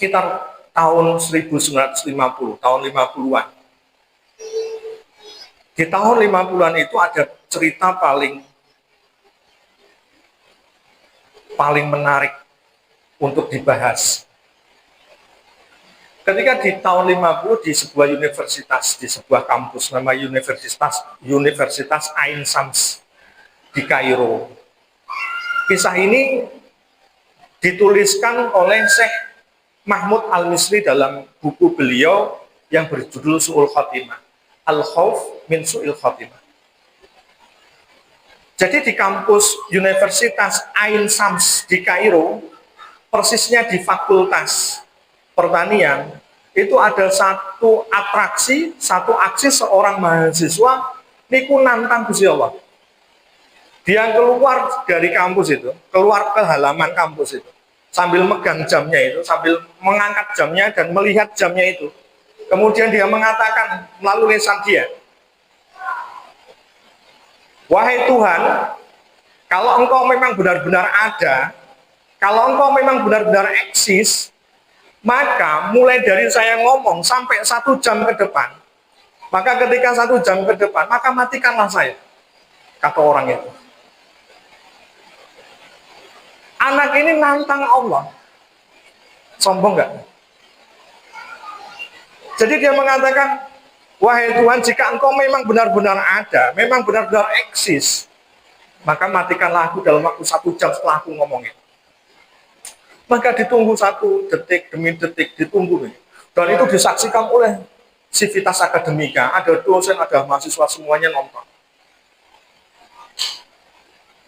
sekitar tahun 1950, tahun 50-an. Di tahun 50-an itu ada cerita paling menarik untuk dibahas. Ketika di tahun 50 di sebuah universitas, di sebuah kampus nama Universitas Ain Shams di Kairo. Kisah ini dituliskan oleh Syekh Mahmud Al-Misri dalam buku beliau yang berjudul Su'ul Khotimah, Al-Khauf min Su'il Khotimah. Jadi di kampus Universitas Ain Shams di Kairo, persisnya di Fakultas Pertanian, itu ada satu atraksi, satu aksi seorang mahasiswa niku nantang Gusti Allah. Dia keluar dari kampus itu, keluar ke halaman kampus itu, sambil megang jamnya itu, sambil mengangkat jamnya dan melihat jamnya itu. Kemudian dia mengatakan melalui lisan dia, "Wahai Tuhan, kalau Engkau memang benar-benar ada, kalau Engkau memang benar-benar eksis, maka mulai dari saya ngomong sampai 1 jam ke depan, maka ketika 1 jam ke depan, maka matikanlah saya," kata orang itu. Anak ini nantang Allah. Sombong nggak? Jadi dia mengatakan, "Wahai Tuhan, jika Engkau memang benar-benar ada, memang benar-benar eksis, maka matikanlah aku dalam waktu 1 jam setelah aku ngomongin." Maka ditunggu 1 detik demi detik, ditunggu. Dan itu disaksikan oleh Sivitas Akademika, ada dosen, ada mahasiswa, semuanya nonton.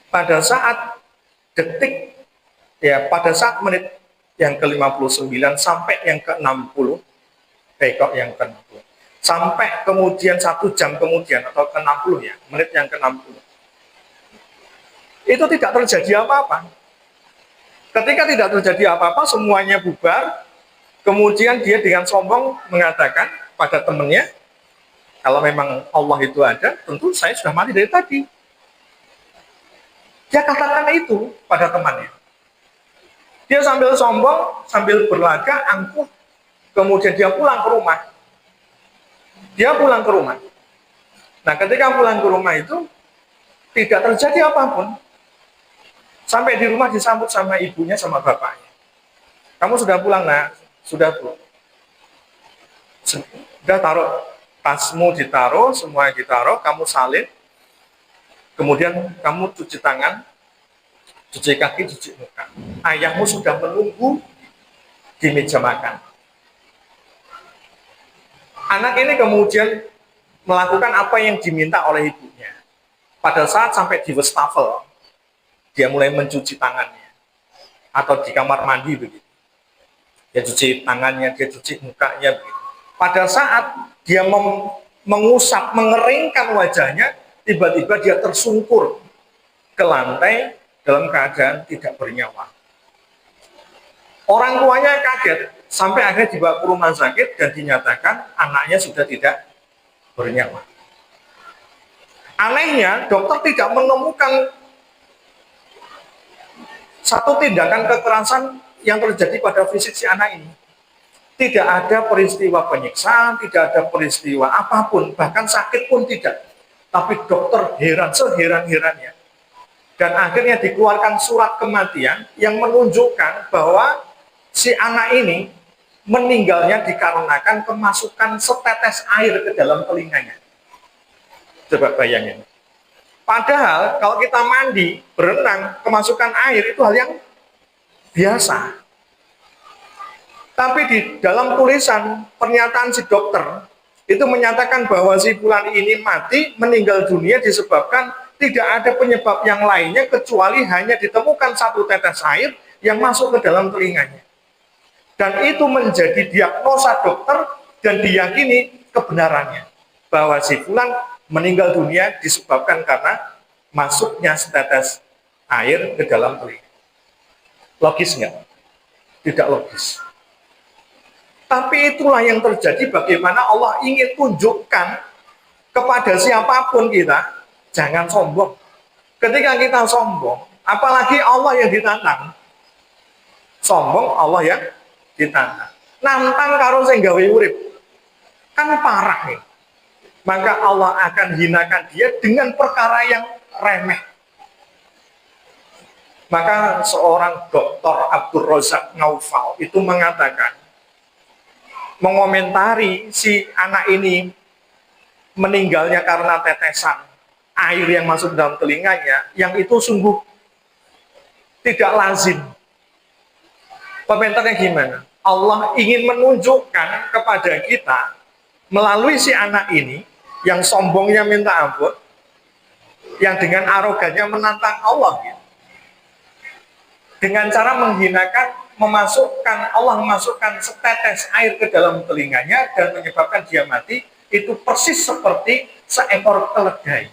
Pada saat detik, pada saat menit yang ke-59 sampai yang ke-60, yang ke-60, sampai kemudian 1 jam kemudian, atau ke-60 ya, menit yang ke-60, itu tidak terjadi apa-apa. Ketika tidak terjadi apa-apa, semuanya bubar. Kemudian dia dengan sombong mengatakan pada temannya, kalau memang Allah itu ada, tentu saya sudah mati dari tadi. Dia katakan itu pada temannya. Dia sambil sombong, sambil berlagak, angkuh, kemudian dia pulang ke rumah. Dia pulang ke rumah. Nah, ketika pulang ke rumah itu, tidak terjadi apapun. Sampai di rumah disambut sama ibunya, sama bapaknya. "Kamu sudah pulang, nak?" "Sudah, Bu." "Sudah, taruh tasmu, ditaruh, semua ditaruh, kamu salin, kemudian kamu cuci tangan, cuci kaki, cuci muka. Ayahmu sudah menunggu di meja makan." Anak ini kemudian melakukan apa yang diminta oleh ibunya. Pada saat sampai di wastafel, dia mulai mencuci tangannya, atau di kamar mandi begitu. Dia cuci tangannya, dia cuci mukanya begitu. Pada saat dia mengusap, mengeringkan wajahnya, tiba-tiba dia tersungkur ke lantai dalam keadaan tidak bernyawa. Orang tuanya kaget, sampai akhirnya dibawa ke rumah sakit dan dinyatakan anaknya sudah tidak bernyawa. Anehnya, dokter tidak menemukan satu tindakan kekerasan yang terjadi pada fisik si anak ini. Tidak ada peristiwa penyiksaan, tidak ada peristiwa apapun, bahkan sakit pun tidak. Tapi dokter heran, seheran-herannya. Dan akhirnya dikeluarkan surat kematian yang menunjukkan bahwa si anak ini meninggalnya dikarenakan kemasukan setetes air ke dalam telinganya. Coba bayangin. Padahal kalau kita mandi, berenang, kemasukan air itu hal yang biasa. Tapi di dalam tulisan pernyataan si dokter, itu menyatakan bahwa si fulan ini mati, meninggal dunia disebabkan tidak ada penyebab yang lainnya kecuali hanya ditemukan 1 tetes air yang masuk ke dalam telinganya. Dan itu menjadi diagnosa dokter dan diyakini kebenarannya. Bahwa si fulan meninggal dunia disebabkan karena masuknya setetes air ke dalam telinga. Logis nggak? Tidak logis. Tapi itulah yang terjadi, bagaimana Allah ingin tunjukkan kepada siapapun kita, jangan sombong. Ketika kita sombong, apalagi Allah yang ditantang, sombong Allah yang ditantang. Nantang karo sing gawe urip. Kan parah nih. Maka Allah akan hinakan dia dengan perkara yang remeh. Maka seorang Dr. Abdul Razak Naufal itu mengatakan, mengomentari si anak ini meninggalnya karena tetesan air yang masuk dalam telinganya, yang itu sungguh tidak lazim. Komentarnya gimana? Allah ingin menunjukkan kepada kita melalui si anak ini yang sombongnya minta ampun, yang dengan arogannya menantang Allah, gitu. Dengan cara menghinakan, Allah memasukkan setetes air ke dalam telinganya dan menyebabkan dia mati. Itu persis seperti seekor keledai.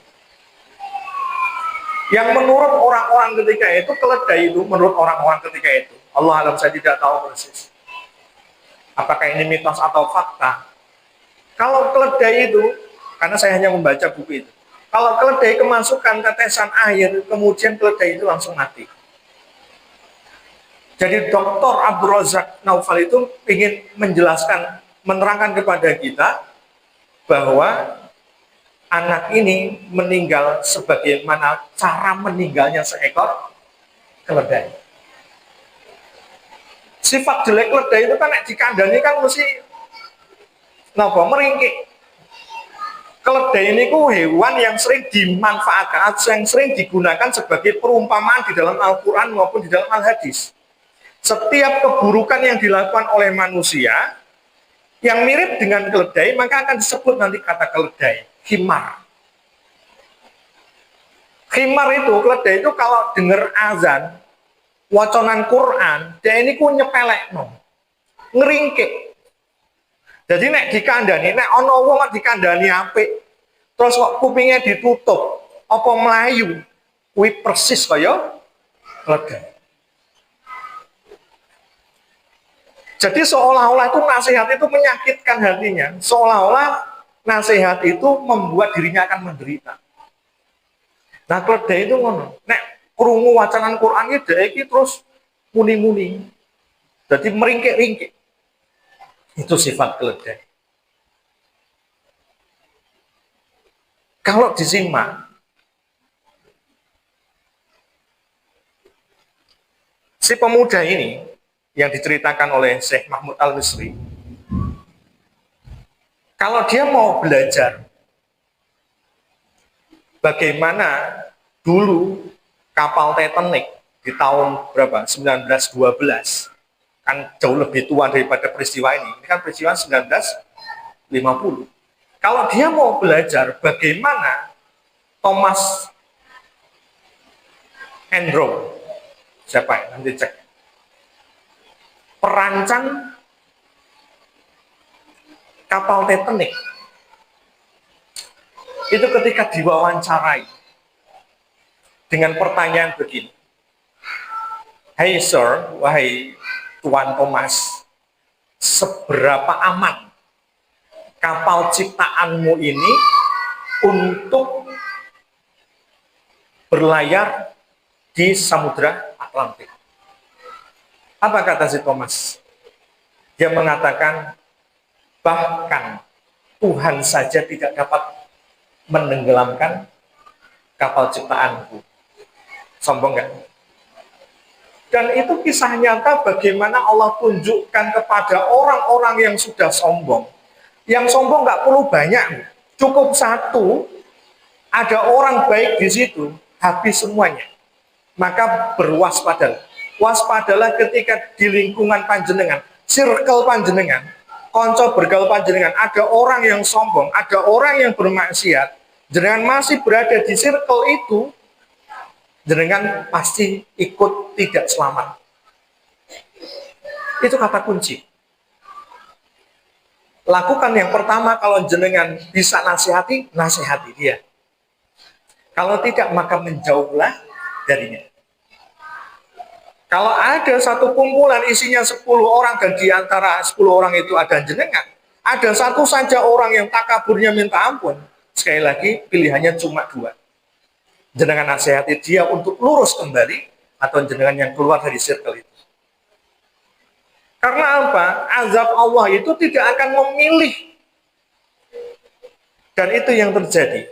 Yang menurut orang-orang ketika itu, keledai itu menurut orang-orang ketika itu, Allah alam, saya tidak tahu persis apakah ini mitos atau fakta. Kalau keledai itu, karena saya hanya membaca buku itu, kalau keledai kemasukan tetesan air, kemudian keledai itu langsung mati. Jadi Dr. Abdul Razak Naufal itu ingin menjelaskan, menerangkan kepada kita bahwa anak ini meninggal sebagaimana cara meninggalnya seekor keledai. Sifat jelek keledai itu kan dikandani kan mesti meringkik. Keledai ini hewan yang sering dimanfaatkan, yang sering digunakan sebagai perumpamaan di dalam Al-Quran maupun di dalam Al-Hadis. Setiap keburukan yang dilakukan oleh manusia yang mirip dengan keledai, maka akan disebut nanti kata keledai, himar. Himar itu, keledai itu kalau dengar azan, waconan Quran, dia ini nyepelek, ngeringkik. Jadi nek dikandani, nek ono wong dikandani apik, terus kok kupingnya ditutup, apa melayu, kuwi persis kaya keledai. Jadi seolah-olah itu nasihat itu menyakitkan hatinya, seolah-olah nasihat itu membuat dirinya akan menderita. Nah, keledai itu ngono, nek krungu wacanan Quran iki terus muni-muni. Jadi meringkik-ringkik. Itu sifat keledai. Kalau disimak, si pemuda ini yang diceritakan oleh Syekh Mahmud Al-Misri, kalau dia mau belajar bagaimana dulu kapal Titanic di tahun berapa? 1912, kan jauh lebih tua daripada peristiwa ini. Ini kan peristiwa 1950. Kalau dia mau belajar bagaimana Thomas Andrew, siapa ya? Nanti cek. Perancang kapal Titanic itu ketika diwawancarai dengan pertanyaan begini, "Hey sir, wahai Tuan Thomas, seberapa aman kapal ciptaanmu ini untuk berlayar di Samudra Atlantik?" Apa kata si Thomas? Dia mengatakan, bahkan Tuhan saja tidak dapat menenggelamkan kapal ciptaanku. Sombong nggak? Dan itu kisah nyata bagaimana Allah tunjukkan kepada orang-orang yang sudah sombong. Yang sombong nggak perlu banyak, cukup satu, ada orang baik di situ, habis semuanya. Maka berwaspadalah. Waspadalah ketika di lingkungan panjenengan, circle panjenengan, konco bergaul panjenengan, ada orang yang sombong, ada orang yang bermaksiat, jenengan masih berada di circle itu, jenengan pasti ikut tidak selamat. Itu kata kunci. Lakukan yang pertama, kalau jenengan bisa nasihati, nasihati dia. Kalau tidak, maka menjauhlah darinya. Kalau ada satu kumpulan isinya 10 orang dan di antara 10 orang itu ada jenengan, ada satu saja orang yang takaburnya minta ampun, sekali lagi pilihannya cuma 2. Jenengan nasihati dia untuk lurus kembali, atau jenengan yang keluar dari circle itu. Karena apa? Azab Allah itu tidak akan memilih. Dan itu yang terjadi.